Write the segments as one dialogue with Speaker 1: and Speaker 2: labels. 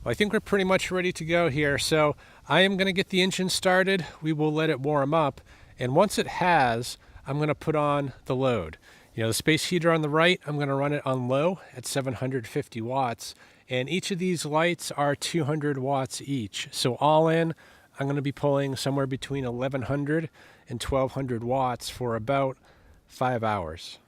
Speaker 1: I think we're pretty much ready to go here. So I am going to get the engine started. We will let it warm up. And once it has, I'm going to put on the load. The space heater on the right, I'm going to run it on low at 750 watts. And each of these lights are 200 watts each. So all in, I'm going to be pulling somewhere between 1100 and 1200 watts for about 5 hours.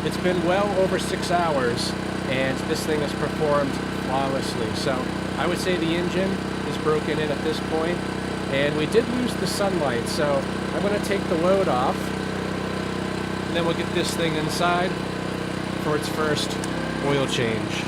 Speaker 1: It's been well over 6 hours, and this thing has performed flawlessly. So I would say the engine is broken in at this point, and we did lose the sunlight. So I'm going to take the load off, and then we'll get this thing inside for its first oil change.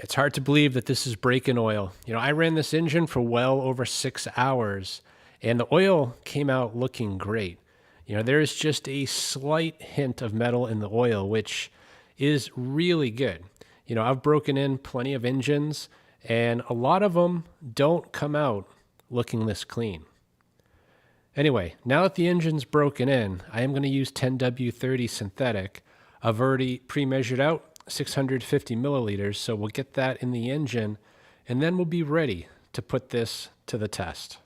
Speaker 1: It's hard to believe that this is break-in oil. I ran this engine for well over 6 hours, and the oil came out looking great. There is just a slight hint of metal in the oil, which is really good. I've broken in plenty of engines, and a lot of them don't come out looking this clean. Anyway, now that the engine's broken in, I am going to use 10W30 synthetic. I've already pre-measured out 650 milliliters, so we'll get that in the engine, and then we'll be ready to put this to the test.